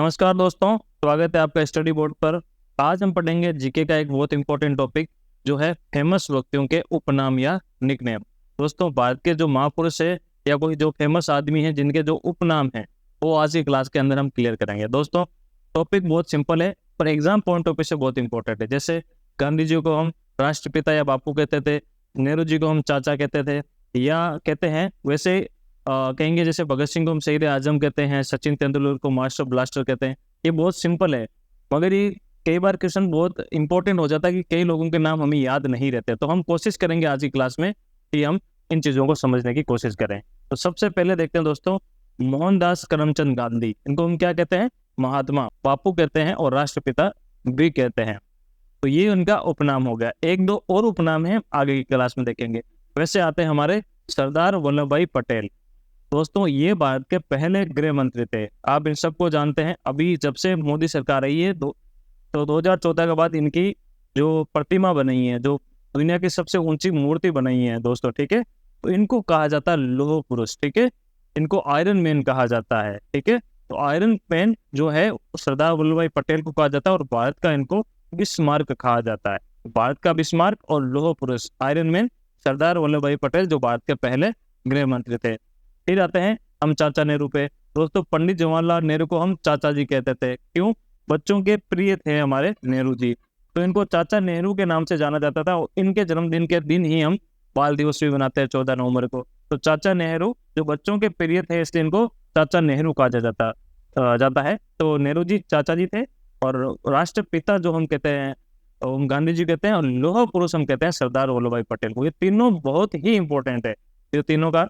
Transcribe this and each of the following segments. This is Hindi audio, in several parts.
नमस्कार दोस्तों, स्वागत है आपका स्टडी बोर्ड पर। आज हम पढ़ेंगे जीके का एक बहुत इंपॉर्टेंट टॉपिक जो है फेमस व्यक्तियों के उपनाम या निकनेम। दोस्तों, भारत के जो महापुरुष है या कोई जो फेमस आदमी है जिनके जो उपनाम है वो आज की क्लास के अंदर हम क्लियर करेंगे। दोस्तों, टॉपिक बहुत सिंपल है पर एग्जाम पॉइंट ऑफ व्यू से बहुत इंपॉर्टेंट है। जैसे गांधी जी को हम राष्ट्रपिता या बापू कहते थे, नेहरू जी को हम चाचा कहते थे या कहते हैं, वैसे कहेंगे जैसे भगत सिंह को हम शहीद आजम कहते हैं, सचिन तेंदुलकर को मास्टर ब्लास्टर कहते हैं। ये बहुत सिंपल है मगर ये कई बार क्वेश्चन बहुत इंपॉर्टेंट हो जाता है कि कई लोगों के नाम हमें याद नहीं रहते। तो हम कोशिश करेंगे आज की क्लास में कि हम इन चीज़ों को समझने की कोशिश करें। तो सबसे पहले देखते हैं दोस्तों, मोहनदास करमचंद गांधी, इनको हम क्या कहते हैं? महात्मा बापू कहते हैं और राष्ट्रपिता भी कहते हैं। तो ये उनका उपनाम हो गया। एक दो और उपनाम है आगे की क्लास में देखेंगे। वैसे आते हैं हमारे सरदार वल्लभ भाई पटेल। दोस्तों, ये भारत के पहले गृह मंत्री थे। आप इन सबको जानते हैं। अभी जब से मोदी सरकार आई है तो 2014 के बाद इनकी जो प्रतिमा बनाई है, जो दुनिया की सबसे ऊंची मूर्ति बनाई है दोस्तों, ठीक है, तो इनको कहा जाता है लौह पुरुष। ठीक है, इनको आयरन मैन कहा जाता है। ठीक है, तो आयरन मैन जो है सरदार वल्लभ भाई पटेल को कहा जाता है और भारत का इनको बिस्मार्क कहा जाता है। भारत का बिस्मार्क और लौह पुरुष आयरन मैन सरदार वल्लभ भाई पटेल जो भारत के पहले गृह मंत्री थे। फिर आते हैं हम चाचा नेहरू पे। दोस्तों, पंडित जवाहरलाल नेहरू को हम चाचा जी कहते थे। क्यों? बच्चों के प्रिय थे हमारे नेहरू जी, तो इनको चाचा नेहरू के नाम से जाना जाता था। इनके जन्मदिन के दिन ही हम बाल दिवस भी मनाते हैं 14 नवंबर को। तो चाचा नेहरू जो बच्चों के प्रिय थे इसलिए इनको चाचा नेहरू कहा जाता है। तो नेहरू जी चाचा जी थे और राष्ट्रपिता जो हम कहते हैं हम गांधी जी कहते हैं और लौह पुरुष हम कहते हैं सरदार वल्लभ भाई पटेल को। ये तीनों बहुत ही इंपॉर्टेंट है। ये तीनों का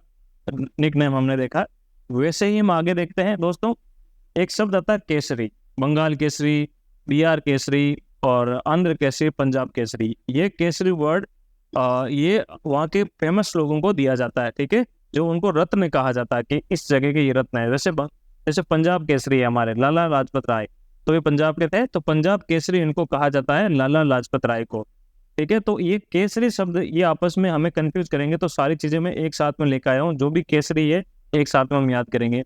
निकनेम हमने देखा। वैसे ही हम आगे देखते हैं दोस्तों, एक शब्द आता है केसरी। बंगाल केसरी, बिहार केसरी और आंध्र केसरी, पंजाब केसरी। ये केसरी वर्ड ये वहाँ के फेमस लोगों को दिया जाता है। ठीक है, जो उनको रत्न कहा जाता है कि इस जगह के ये रत्न है। जैसे पंजाब केसरी है हमारे लाला लाजपत राय, तो ये पंजाब के थे, तो पंजाब केसरी इनको कहा जाता है लाला लाजपत राय को। ठीक है, तो ये केसरी शब्द ये आपस में हमें कंफ्यूज करेंगे, तो सारी चीजें मैं एक साथ में लेकर आया हूँ। जो भी केसरी है एक साथ में हम याद करेंगे।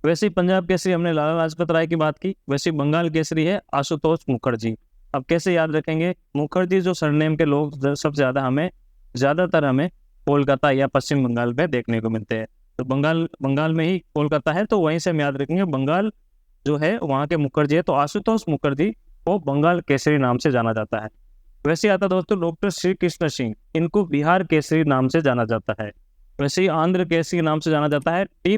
वैसे ही पंजाब केसरी हमने लाला लाजपत राय की बात की, वैसे ही बंगाल केसरी है आशुतोष मुखर्जी। अब कैसे याद रखेंगे? मुखर्जी जो सरनेम के लोग सबसे ज्यादातर हमें कोलकाता या पश्चिम बंगाल में देखने को मिलते हैं। तो बंगाल में ही कोलकाता है, तो वहीं से हम याद रखेंगे बंगाल जो है वहाँ के मुखर्जी है, तो आशुतोष मुखर्जी को बंगाल केसरी नाम से जाना जाता है। वैसे आता दोस्तों डॉक्टर श्री कृष्ण सिंह, इनको बिहार केसरी नाम से जाना जाता है। वैसे ही आंध्र केसरी नाम से जाना जाता है टी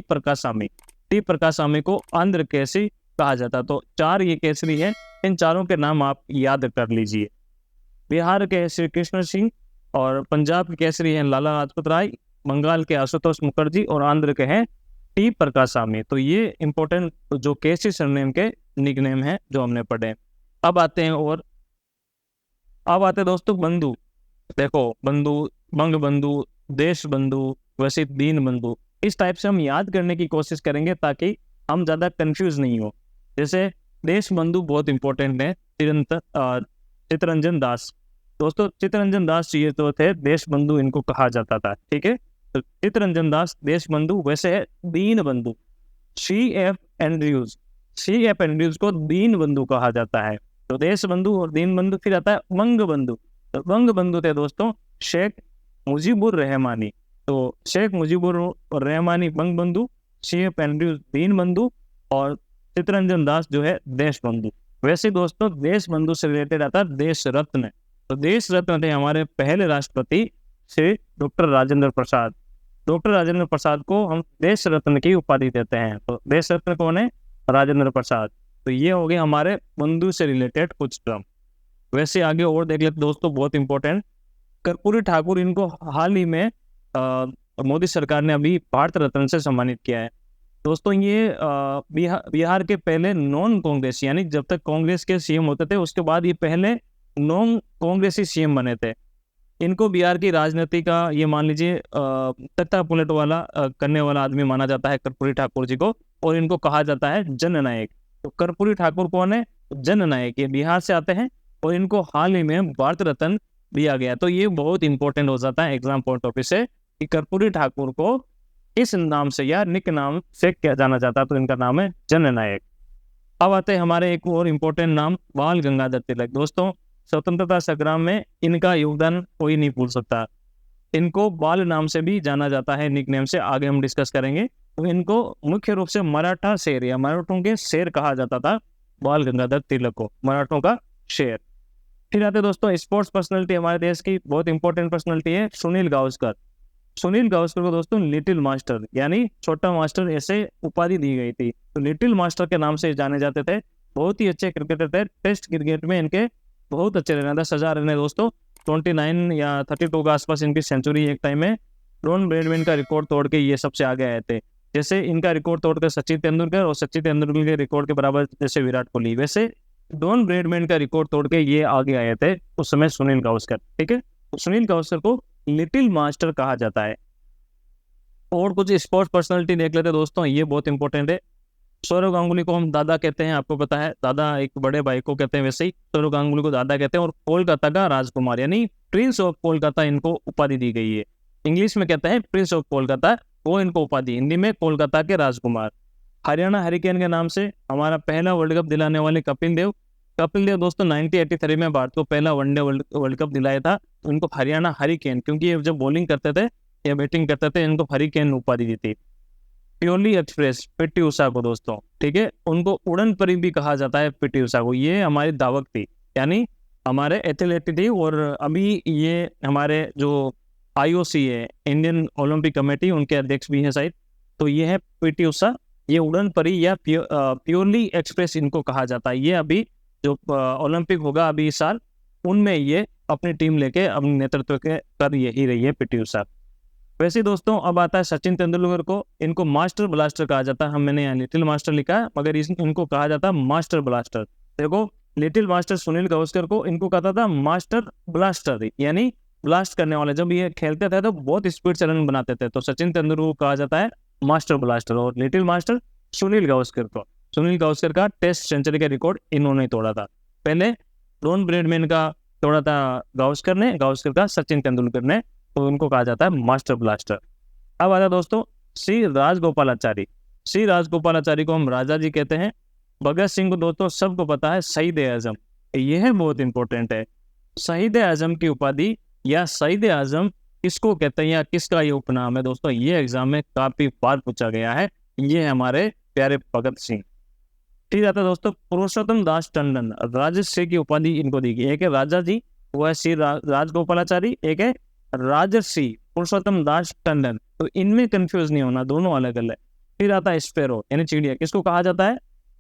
प्रकाशामी को आंध्र केसरी कहा जाता है। तो 4 ये केसरी है, इन चारों के नाम आप याद कर लीजिए। बिहार के श्री कृष्ण सिंह और पंजाब के केसरी हैं लाला लाजपत राय, बंगाल के आशुतोष मुखर्जी और आंध्र के हैं टी प्रकाशामी। तो ये इंपॉर्टेंट जो केसरी सरनेम के निकनेम है जो हमने पढ़े। अब आते दोस्तों बंधु। देखो, बंधु, बंग बंधु, देश बंधु, वैसे दीन बंधु, इस टाइप से हम याद करने की कोशिश करेंगे ताकि हम ज्यादा कंफ्यूज नहीं हो। जैसे देश बंधु बहुत इंपॉर्टेंट है, चित्तरंजन दास। दोस्तों, चित्तरंजन दास ये तो थे देश बंधु, इनको कहा जाता था। ठीक है, तो चित्तरंजन दास देश बंधु। वैसे है दीन बंधु, C.F. एंड्रयूज को दीन बंधु कहा जाता है। तो देश बंधु और दीन बंधु। फिर आता है वंग बंधु। तो वंग बंधु थे दोस्तों शेख मुजीबुर रहमानी। तो शेख मुजीबुर रहमानी वंग बंधु, C.F. एंड्रयूज दीन बंधु और चित्तरंजन दास जो है देश बंधु। वैसे दोस्तों देश बंधु से रिलेटेड आता है देश रत्न। तो देश रत्न थे हमारे पहले राष्ट्रपति श्री डॉक्टर राजेंद्र प्रसाद। डॉक्टर राजेंद्र प्रसाद को हम देश रत्न की उपाधि देते हैं। तो देश रत्न कौन है? राजेंद्र प्रसाद। तो ये हो गए हमारे बंधु से रिलेटेड कुछ टर्म। वैसे आगे और देख लेते दोस्तों, बहुत इंपॉर्टेंट कर्पूरी ठाकुर, इनको हाल ही में मोदी सरकार ने अभी भारत रत्न से सम्मानित किया है। दोस्तों, ये बिहार के पहले नॉन कांग्रेसी, यानी जब तक कांग्रेस के सीएम होते थे उसके बाद ये पहले नॉन कांग्रेसी सीएम बने थे। इनको बिहार की राजनीति का ये मान लीजिए तख्ता पलट करने वाला आदमी माना जाता है कर्पूरी ठाकुर जी को, और इनको कहा जाता है जननायक। तो कर्पूरी ठाकुर कौन है? जननायक। ये बिहार से आते हैं और इनको हाल ही में भारत रत्न दिया गया। तो ये बहुत इंपॉर्टेंट हो जाता है एग्जाम पॉइंट ऑफ व्यू से कि कर्पूरी ठाकुर को इस नाम से या निक नाम से क्या जाना जाता है, तो इनका नाम है जननायक। अब आते हैं हमारे एक और इम्पोर्टेंट नाम, बाल गंगाधर तिलक। दोस्तों स्वतंत्रता संग्राम में इनका योगदान कोई नहीं भूल सकता। इनको बाल नाम से भी जाना जाता है, निक नेम से आगे हम डिस्कस करेंगे। तो इनको मुख्य रूप से मराठा शेर या मराठों के शेर कहा जाता था, बाल गंगाधर तिलक को, मराठों का शेर। फिर आते दोस्तों स्पोर्ट्स पर्सनालिटी, हमारे देश की बहुत इंपॉर्टेंट पर्सनालिटी है सुनील गावस्कर। सुनील गावस्कर को दोस्तों लिटिल मास्टर यानी छोटा मास्टर ऐसे उपाधि दी गई थी। तो लिटिल मास्टर के नाम से जाने जाते थे। बहुत ही अच्छे क्रिकेटर थे, टेस्ट क्रिकेट में इनके बहुत अच्छे रहना था, सजा रहने दोस्तों। 29 या 32 के आसपास इनकी सेंचुरी एक टाइम में डॉन ब्रैडमैन का रिकॉर्ड तोड़ के ये सबसे आगे आए थे। जैसे इनका रिकॉर्ड तोड़कर सचिन तेंदुलकर, और सचिन तेंदुलकर के रिकॉर्ड के बराबर जैसे विराट कोहली, वैसे डॉन ब्रैडमैन का रिकॉर्ड तोड़ के ये आगे आए थे उस समय सुनील गावस्कर। ठीक है, तो सुनील गावस्कर को लिटिल मास्टर कहा जाता है। और कुछ स्पोर्ट्स पर्सनालिटी देख लेते हैं दोस्तों, ये बहुत इंपॉर्टेंट है। सौरव गांगुली को हम दादा कहते हैं, आपको पता है, दादा एक बड़े भाई को कहते हैं, वैसे ही सौरव गांगुली को दादा कहते हैं। और कोलकाता का राजकुमार यानी प्रिंस ऑफ कोलकाता इनको उपाधि दी गई है। इंग्लिश में कहते हैं प्रिंस ऑफ कोलकाता, वो इनको उपाधि, हिंदी में कोलकाता के राजकुमार। हरियाणा हरिकेन के नाम से हमारा पहला वर्ल्ड कप दिलाने वाले कपिल देव। कपिल देव दोस्तों 1983 में भारत को पहला वनडे वर्ल्ड कप दिलाया था। उनको हरियाणा हरिकेन, क्योंकि ये जब बॉलिंग करते थे या बैटिंग करते थे, इनको हरिकेन उपाधि दी थी। प्योरली एक्सप्रेस पीटी उषा को दोस्तों, ठीक है, उनको उड़न परी भी कहा जाता है पीटी उषा को। ये हमारी दावक थी, यानी हमारे एथलीट थी। और अभी ये हमारे जो आईओसी है, इंडियन ओलंपिक कमेटी, उनके अध्यक्ष भी हैं शायद। तो ये है पीटी उषा, ये उड़न परी या प्योरली एक्सप्रेस इनको कहा जाता है। ये अभी जो ओलंपिक होगा अभी इस साल, उनमें ये अपनी टीम लेके अपने नेतृत्व के कर यही रही है पीटी उषा। वैसे दोस्तों अब आता है सचिन तेंदुलकर को। इनको मास्टर ब्लास्टर कहा जाता है। मैंने यहाँ लिटिल मास्टर लिखा है, मगर इनको कहा जाता है मास्टर ब्लास्टर। देखो, लिटिल मास्टर सुनील गावस्कर को इनको कहा था मास्टर ब्लास्टर, यानी ब्लास्ट करने वाले। जब ये खेलते थे तो बहुत स्पीड से रन बनाते थे, तो सचिन तेंदुलकर को कहा जाता है मास्टर ब्लास्टर। और लिटिल मास्टर सुनील गावस्कर को, सुनील गावस्कर का टेस्ट सेंचुरी का रिकॉर्ड इन्होंने तोड़ा था। पहले डॉन ब्रैडमैन का तोड़ा था गावस्कर ने, गावस्कर का सचिन तेंदुलकर ने, तो उनको कहा जाता है मास्टर ब्लास्टर। अब आता है दोस्तों श्री राजगोपालाचारी। श्री राजगोपालाचारी को हम राजा जी कहते हैं। भगत सिंह को दोस्तों सबको पता है शहीद ए आजम, यह बहुत इंपॉर्टेंट है। शहीद ए आजम की उपाधि या शहीद ए आजम किसको कहते हैं या किसका ये उपनाम है दोस्तों, ये एग्जाम में काफी बार पूछा गया है। ये है हमारे प्यारे भगत सिंह। ठीक आता है दोस्तों पुरुषोत्तम दास टंडन, राजश्री की उपाधि इनको दी गई। एक है राजा जी, वो है श्री राजगोपालाचारी, एक है राजर्षि पुरुषोत्तम दास टंडन। तो इनमें कंफ्यूज नहीं होना, दोनों अलग अलग। फिर आता है स्पैरो यानी चिड़िया, किसको कहा जाता है?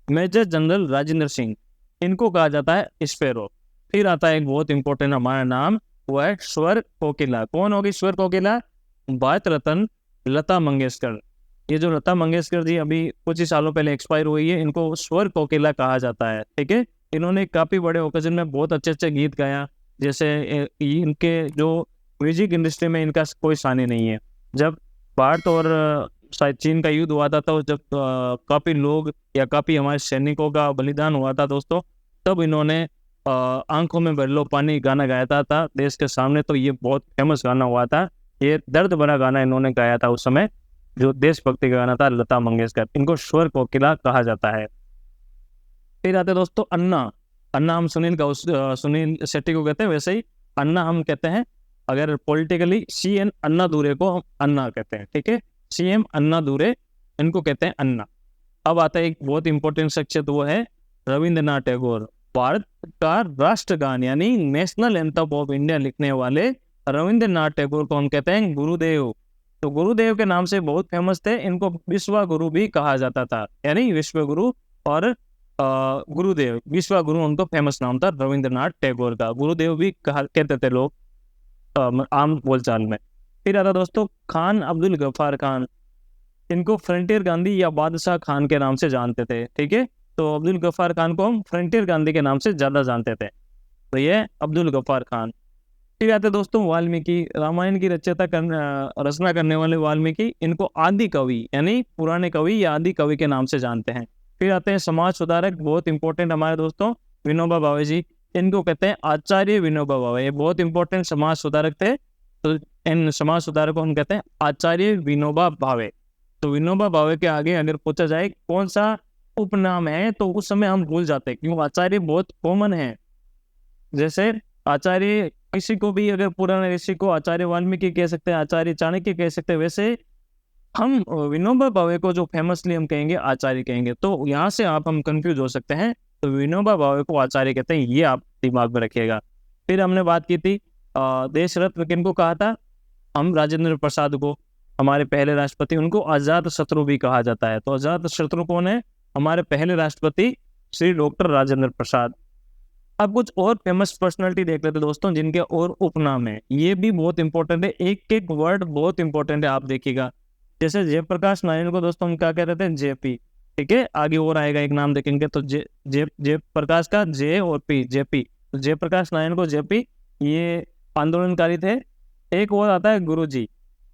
मेजर जनरल राजेंद्र सिंह, इनको कहा जाता है स्पैरो। फिर आता है एक बहुत इंपॉर्टेंट हमारा नाम, वो है स्वर कोकिला। कौन होगी स्वर कोकिला? भारत रत्न लता मंगेशकर। ये जो लता मंगेशकर जी अभी कुछ ही सालों पहले एक्सपायर हुई है, इनको स्वर कोकिला कहा जाता है। ठीक है, इन्होंने काफी बड़े ओकेजन में बहुत अच्छे अच्छे गीत गाया। जैसे इनके जो म्यूजिक इंडस्ट्री में इनका कोई सानी नहीं है। जब भारत और शायद चीन का युद्ध हुआ था, तो जब काफी लोग या काफी हमारे सैनिकों का बलिदान हुआ था दोस्तों, तब इन्होंने आंखों में भर लो पानी गाना गाया था देश के सामने। तो ये बहुत फेमस गाना हुआ था, ये दर्द भरा गाना इन्होंने गाया था उस समय, जो देशभक्ति का गाना था लता मंगेशकर। इनको स्वर कोकिला कहा जाता है। फिर आते दोस्तों अन्ना। अन्ना हम सुनील शेट्टी को कहते हैं, वैसे ही अन्ना हम कहते हैं अगर पॉलिटिकली CN अन्ना दुरे को हम अन्ना कहते हैं। ठीक है, CM अन्ना दुरे, इनको कहते हैं अन्ना। अब आता है एक बहुत इंपॉर्टेंट शख्सियत, वो है रविंद्रनाथ टैगोर। भारत का राष्ट्रगान यानी नेशनल एंथम ऑफ इंडिया लिखने वाले रविंद्रनाथ टैगोर को हम कहते हैं गुरुदेव। तो गुरुदेव के नाम से बहुत फेमस थे। इनको विश्व गुरु भी कहा जाता था, यानी विश्व गुरु और गुरुदेव, विश्व गुरु उनको फेमस नाम था रविंद्रनाथ टैगोर का। गुरुदेव भी कहते थे लोग आम बोलचाल में। फिर आता दोस्तों खान अब्दुल गफ्फार खान, इनको फ्रंटियर गांधी या बादशाह खान के नाम से जानते थे। ठीक है, तो अब्दुल गफ्फार खान को हम फ्रंटियर गांधी के नाम से ज्यादा जानते थे। तो ये अब्दुल गफ्फार खान। फिर आते दोस्तों वाल्मीकि, रामायण की रचना करने वाले वाल्मीकि, इनको आदि कवि यानी पुराने कवि या आदि कवि के नाम से जानते हैं। फिर आते हैं समाज सुधारक, बहुत इंपॉर्टेंट हमारे दोस्तों विनोबा भावे जी, इनको कहते हैं आचार्य विनोबा भावे। ये बहुत इंपॉर्टेंट समाज सुधारक थे, तो इन समाज सुधारक को हम कहते हैं आचार्य विनोबा भावे। तो विनोबा भावे के आगे अगर पूछा जाए कौन सा उपनाम है तो उस समय हम भूल जाते हैं, क्योंकि आचार्य बहुत कॉमन है। जैसे आचार्य किसी को भी, अगर पुराने ऋषि को आचार्य वाल्मीकि कह सकते हैं, आचार्य चाणक्य कह सकते हैं, वैसे हम विनोबा भावे को जो फेमसली हम कहेंगे आचार्य कहेंगे। तो यहाँ से हम कंफ्यूज हो सकते हैं, तो विनोबा भावे को आचार्य कहते हैं, ये आप दिमाग में रखिएगा। फिर हमने बात की थी देश रत्न किनको कहा था, हम राजेंद्र प्रसाद को, हमारे पहले राष्ट्रपति, उनको अजात शत्रु भी कहा जाता है। तो अजात शत्रु कौन है, हमारे पहले राष्ट्रपति श्री डॉक्टर राजेंद्र प्रसाद। अब कुछ और फेमस पर्सनालिटी देख लेते दोस्तों जिनके और उपनाम है, ये भी बहुत इंपॉर्टेंट है, एक एक वर्ड बहुत इंपॉर्टेंट है, आप देखिएगा। जैसे जयप्रकाश नारायण को दोस्तों हम क्या कहते थे, जेपी, ठीक है, आगे और आएगा एक नाम देखेंगे तो जयप्रकाश का जे और पी, जेपी, तो जयप्रकाश नारायण को जेपी, ये आंदोलनकारी थे। एक और आता है गुरुजी,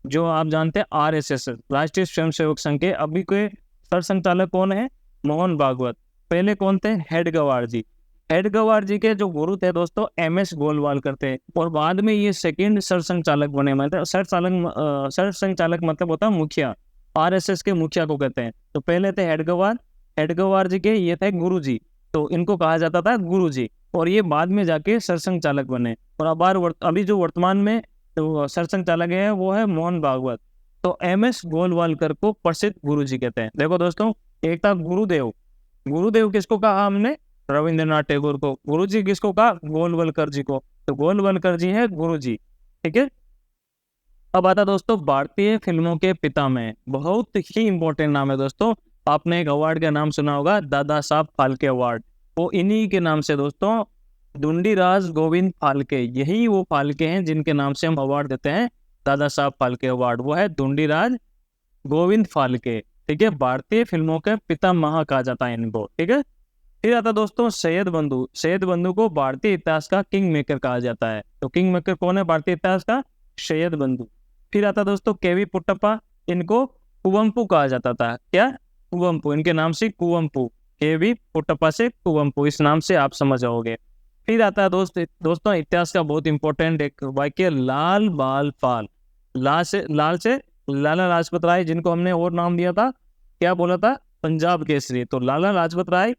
जो आप जानते हैं आरएसएस, राष्ट्रीय स्वयंसेवक संघ के अभी के सरसंघचालक कौन है, मोहन भागवत। पहले कौन थे, हेडगेवार जी। हेडगेवार जी के जो गुरु थे दोस्तों एमएस गोलवालकर थे, और बाद में ये सेकंड सरसंघचालक बने। मतलब सरसंघचालक मतलब होता है मुखिया, आरएसएस के मुखिया को कहते हैं। तो पहले थे हेडगेवार जी के, ये थे गुरुजी, तो इनको कहा जाता था गुरुजी, और ये बाद में जाके सरसंघचालक बने। और अभी जो वर्तमान में तो सरसंघचालक है वो है मोहन भागवत। तो एमएस गोलवालकर को प्रसिद्ध गुरुजी कहते हैं। देखो दोस्तों, एक था गुरुदेव, गुरुदेव किसको कहा हमने, रविंद्रनाथ टैगोर को। गुरुजी किसको कहा, गोलवलकर जी को। तो गोलवलकर जी है गुरुजी, ठीक है। अब आता दोस्तों भारतीय फिल्मों के पिता में, बहुत ही इंपॉर्टेंट नाम है दोस्तों। आपने एक अवार्ड का नाम सुना होगा, दादा साहब फाल्के अवार्ड, वो इन्हीं के नाम से दोस्तों, ढूंढीराज गोविंद फाल्के, यही वो फाल्के हैं जिनके नाम से हम अवार्ड देते हैं दादा साहब फाल्के अवार्ड, वो है ढूंढीराज गोविंद फाल्के, ठीक है। भारतीय फिल्मों के पितामह कहा जाता है इनको, ठीक है। फिर आता दोस्तों सैयद बंधु, सैयद बंधु को भारतीय इतिहास का किंग मेकर कहा जाता है। तो किंग मेकर कौन है भारतीय इतिहास का, सैयद बंधु। फिर आता दोस्तों केवी पुट्टप्पा, इनको कुवंपु कहा जाता था, क्या, कुवंपु, इनके नाम से कुवंपु, केवी पुट्टप्पा से कुवंपु, इस नाम से आप समझ जाओगे। फिर आता है दोस्तों इतिहास का बहुत इंपॉर्टेंट एक वाक्य, लाल बाल पाल, लाल से लाला लाजपत राय, जिनको हमने और नाम दिया था, क्या बोला था, पंजाब केसरी। तो लाला लाजपत राय,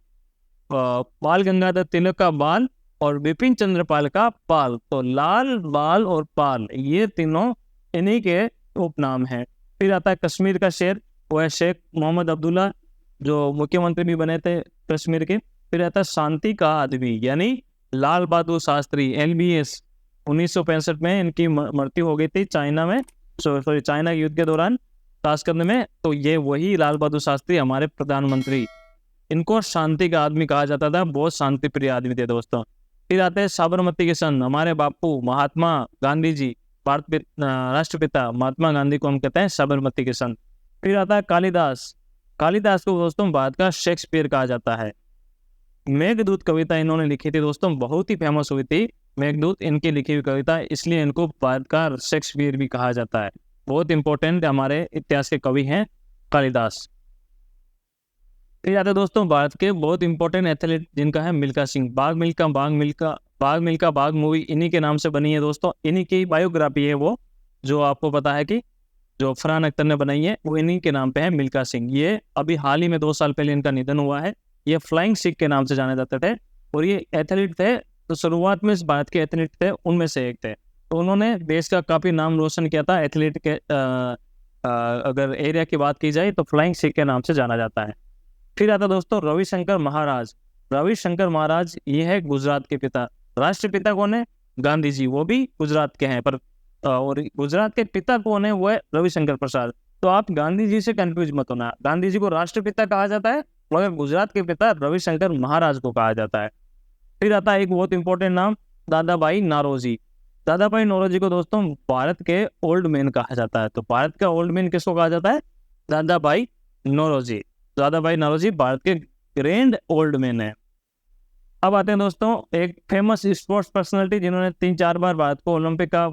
बाल गंगाधर तिलक का बाल, और बिपिन चंद्र पाल का पाल। तो लाल, बाल और पाल, ये तीनों इन्हीं के उपनाम हैं। फिर आता है कश्मीर का शेर, वो है शेख मोहम्मद अब्दुल्ला, जो मुख्यमंत्री भी बने थे कश्मीर के। फिर आता है शांति का आदमी, यानी लाल बहादुर शास्त्री, LBS। 1965 में इनकी मृत्यु हो गई थी चाइना में, सॉरी चाइना युद्ध के दौरान खास करने में। तो ये वही लाल बहादुर शास्त्री, हमारे प्रधानमंत्री, इनको शांति का आदमी कहा जाता था, बहुत शांति प्रिय आदमी थे दोस्तों। फिर आते हैं साबरमती के सन, हमारे बापू महात्मा गांधी जी, भारत राष्ट्रपिता महात्मा गांधी को हम कहते हैं साबरमती के सन। फिर आता है कालिदास, कालिदास को दोस्तों भारत का शेक्सपियर कहा जाता है। मेघदूत कविता इन्होंने लिखी थी दोस्तों, बहुत ही फेमस हुई थी मेघदूत, इनकी लिखी हुई कविता, इसलिए इनको भारत का शेक्सपियर भी कहा जाता है। बहुत इंपॉर्टेंट हमारे इतिहास के कवि हैं कालिदास। फिर आते दोस्तों भारत के बहुत इंपॉर्टेंट एथलीट, जिनका है मिल्खा सिंह। बाघ मिल्खा मूवी इन्हीं के नाम से बनी है दोस्तों, इन्हीं की बायोग्राफी है वो, जो आपको पता है कि जो फरहान अख्तर ने बनाई है, वो इन्हीं के नाम पे है, मिल्खा सिंह। ये अभी हाल ही में 2 साल पहले इनका निधन हुआ है। ये फ्लाइंग सिख के नाम से जाने जाते थे, और ये एथलीट थे, तो शुरुआत में इस भारत के एथलीट थे उनमें से एक थे। तो उन्होंने देश का काफी नाम रोशन किया था एथलीट के, अगर एरिया की बात की जाए तो फ्लाइंग सिख के नाम से जाना जाता है। फिर आता दोस्तों रविशंकर महाराज, रविशंकर महाराज ये है गुजरात के पिता। राष्ट्रपिता कौन है, गांधी जी, वो भी गुजरात के हैं, पर और गुजरात के पिता कौन है, वो है रविशंकर प्रसाद। तो आप गांधी जी से कंफ्यूज मत होना, गांधी जी को राष्ट्रपिता कहा जाता है, मगर गुजरात के पिता रविशंकर महाराज को कहा जाता है। फिर आता है एक बहुत इंपॉर्टेंट नाम, दादा भाई नौरोजी। दादा भाई नौरोजी को दोस्तों भारत के ओल्ड मैन कहा जाता है। तो भारत का ओल्ड मैन किसको कहा जाता है, दादा भाई नौरोजी। दादा भाई नौरोजी भारत के ग्रैंड ओल्ड मैन है। अब आते हैं दोस्तों एक फेमस स्पोर्ट्स पर्सनालिटी, जिन्होंने 3-4 बार भारत को ओलंपिक का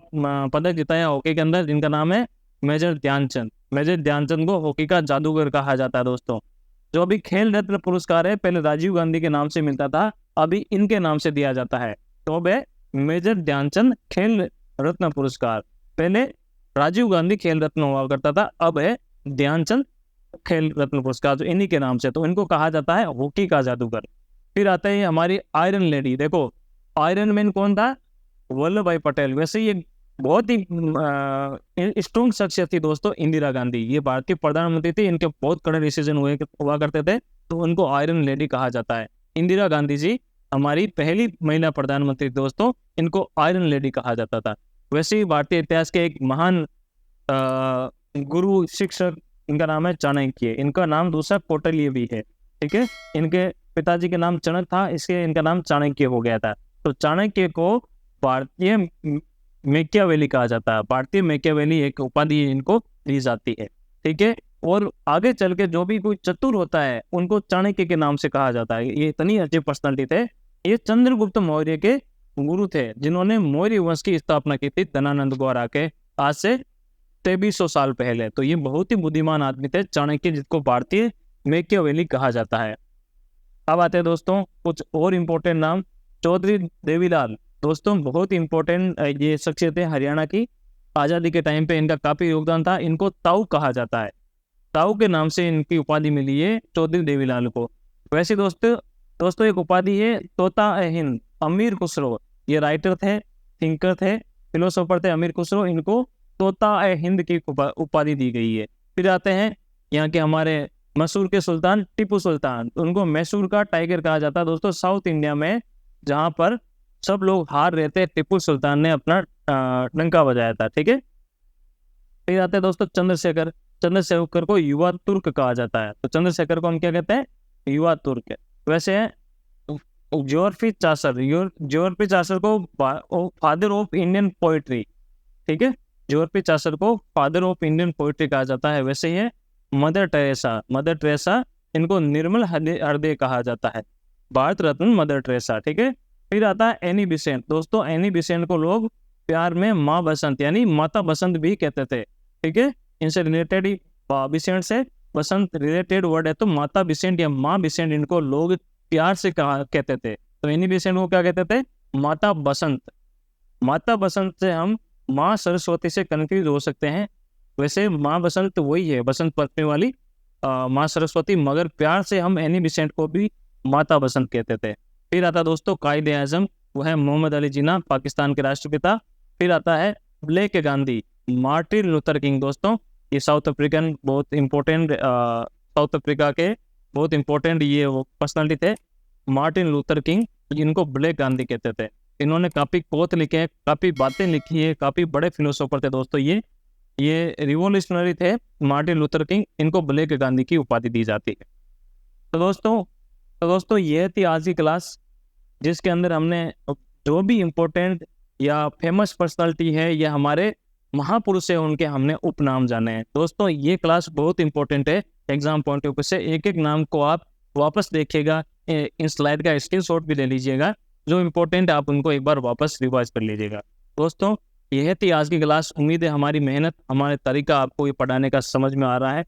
पदक जिताया हॉकी के अंदर, जिनका नाम है मेजर ध्यानचंद। मेजर ध्यानचंद को हॉकी का जादूगर कहा जाता है दोस्तों। जो अभी खेल रत्न पुरस्कार है, पहले राजीव गांधी के नाम से मिलता था, अभी इनके नाम से दिया जाता है। तो अब है मेजर ध्यानचंद खेल रत्न पुरस्कार, पहले राजीव गांधी खेल रत्न हुआ करता था, अब है ध्यानचंद खेल रत्न पुरस्कार जो इन्हीं के नाम से, तो इनको कहा जाता है हॉकी का जादूगर। फिर आता है हमारी आयरन लेडी। देखो आयरन मैन कौन था? वल्लभ भाई पटेल। वैसे ये बहुत ही स्ट्रॉन्ग शख्सियत थी दोस्तों, इंदिरा गांधी। ये भारत की प्रधानमंत्री थी, इनके बहुत कड़े डिसीजन हुआ करते थे, तो उनको आयरन लेडी कहा जाता है। इंदिरा गांधी जी हमारी पहली महिला प्रधानमंत्री दोस्तों, इनको आयरन लेडी कहा जाता था। वैसे ही भारतीय इतिहास के एक महान गुरु शिक्षक, इनका नाम है चाणक्य। इनका नाम दूसरा कौटिल्य भी है, ठीक है। इनके पिताजी के नाम चणक था, इसलिए इनका नाम चाणक्य हो गया था। तो चाणक्य को भारतीय मैकियावेली कहा जाता है। भारतीय मैकियावेली एक उपाधि इनको दी जाती है, ठीक है। और आगे चल के जो भी कोई चतुर होता है उनको चाणक्य के नाम से कहा जाता है। ये इतनी अच्छी पर्सनालिटी थे। ये चंद्रगुप्त मौर्य के गुरु थे, जिन्होंने मौर्य वंश की स्थापना की थी धनानंद गौड़ा के आज से 2300 साल पहले। तो ये बहुत ही बुद्धिमान आदमी थे चाणक्य, जिसको भारतीय मैकियावेली कहा जाता है। अब आते हैं दोस्तों कुछ और इम्पोर्टेंट नाम। चौधरी देवीलाल दोस्तों बहुत इंपॉर्टेंट ये शख्सियत है हरियाणा की। आज़ादी के टाइम पे इनका काफ़ी योगदान था। इनको ताऊ कहा जाता है, ताऊ के नाम से इनकी उपाधि मिली है चौधरी देवीलाल को। वैसे दोस्तों एक उपाधि है तोता हिंद। अमीर खुसरो ये राइटर थे, थिंकर थे, फिलोसोफर थे अमीर खुसरो। इनको तोता हिंद की उपाधि दी गई है। फिर आते हैं यहाँ के हमारे मैसूर के सुल्तान टीपू सुल्तान। उनको मैसूर का टाइगर कहा जाता है दोस्तों। साउथ इंडिया में जहाँ पर सब लोग हार रहे थे, टीपू सुल्तान ने अपना डंका बजाया था, ठीक है। फिर आते हैं दोस्तों चंद्रशेखर। चंद्रशेखर को युवा तुर्क कहा जाता है। तो चंद्रशेखर को हम क्या कहते हैं? युवा तुर्क। वैसे ज्योरफी चासर, ज्योरफी चासर को फादर ऑफ इंडियन पोइट्री, ठीक है। ज्योरफी चासर को फादर ऑफ इंडियन पोइट्री कहा जाता है। वैसे ये मदर टेरेसा इनको निर्मल हृदय कहा जाता है, भारत रत्न मदर टेरेसा, ठीक है। फिर आता है एनी बिसेंट। दोस्तों एनी बिसेंट को लोग प्यार में माँ बसंत यानी माता बसंत भी कहते थे, ठीक है। इनसे रिलेटेड ही बिसेंट से बसंत रिलेटेड वर्ड है, तो माता बिसेंट या माँ बिसेंट इनको लोग प्यार से कहते थे। तो एनी बिसेंट को क्या कहते थे? माता बसंत। माता बसंत से हम माँ सरस्वती से कन्फ्यूज हो सकते हैं। वैसे माँ बसंत वही है, बसंत पंचमी वाली माँ सरस्वती, मगर प्यार से हम एनी बिसेंट को भी माता बसंत कहते थे। फिर आता दोस्तों कायदे आजम, वो है मोहम्मद अली जिन्ना, पाकिस्तान के राष्ट्रपिता। फिर आता है black Gandhi, Martin Luther king. दोस्तों ये साउथ अफ्रीकन बहुत इंपॉर्टेंट, साउथ अफ्रीका के बहुत इंपॉर्टेंट ये वो पर्सनालिटी थे, मार्टिन लूथर किंग। इनको ब्लैक गांधी कहते थे। इन्होंने काफ़ी कोट लिखे हैं, काफ़ी बातें लिखी है, काफ़ी बड़े फिलोसोफर थे दोस्तों। ये रिवोल्यूशनरी थे मार्टिन लूथर किंग। इनको ब्लैक गांधी की उपाधि दी जाती है। तो दोस्तों ये थी आज की क्लास, जिसके अंदर हमने जो भी इम्पोर्टेंट या फेमस पर्सनालिटी है या हमारे महापुरुष है उनके हमने उपनाम जाने हैं। दोस्तों ये क्लास बहुत इंपॉर्टेंट है एग्जाम पॉइंट ऑफ व्यू से। एक एक नाम को आप वापस देखिएगा, इन स्लाइड का स्क्रीनशॉट भी ले लीजिएगा, जो इम्पोर्टेंट आप उनको एक बार वापस रिवाइज कर लीजिएगा। दोस्तों यह थी आज की क्लास। उम्मीद है हमारी मेहनत, हमारे तरीका आपको ये पढ़ाने का समझ में आ रहा है।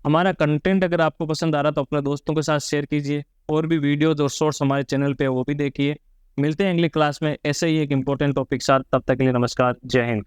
हमारा कंटेंट अगर आपको पसंद आ रहा तो अपने दोस्तों के साथ शेयर कीजिए। और भी वीडियोज और शॉर्ट्स हमारे चैनल पे वो भी देखिए। मिलते हैं अगली क्लास में ऐसे ही एक इम्पोर्टेंट टॉपिक साथ। तब तक के लिए नमस्कार, जय हिंद।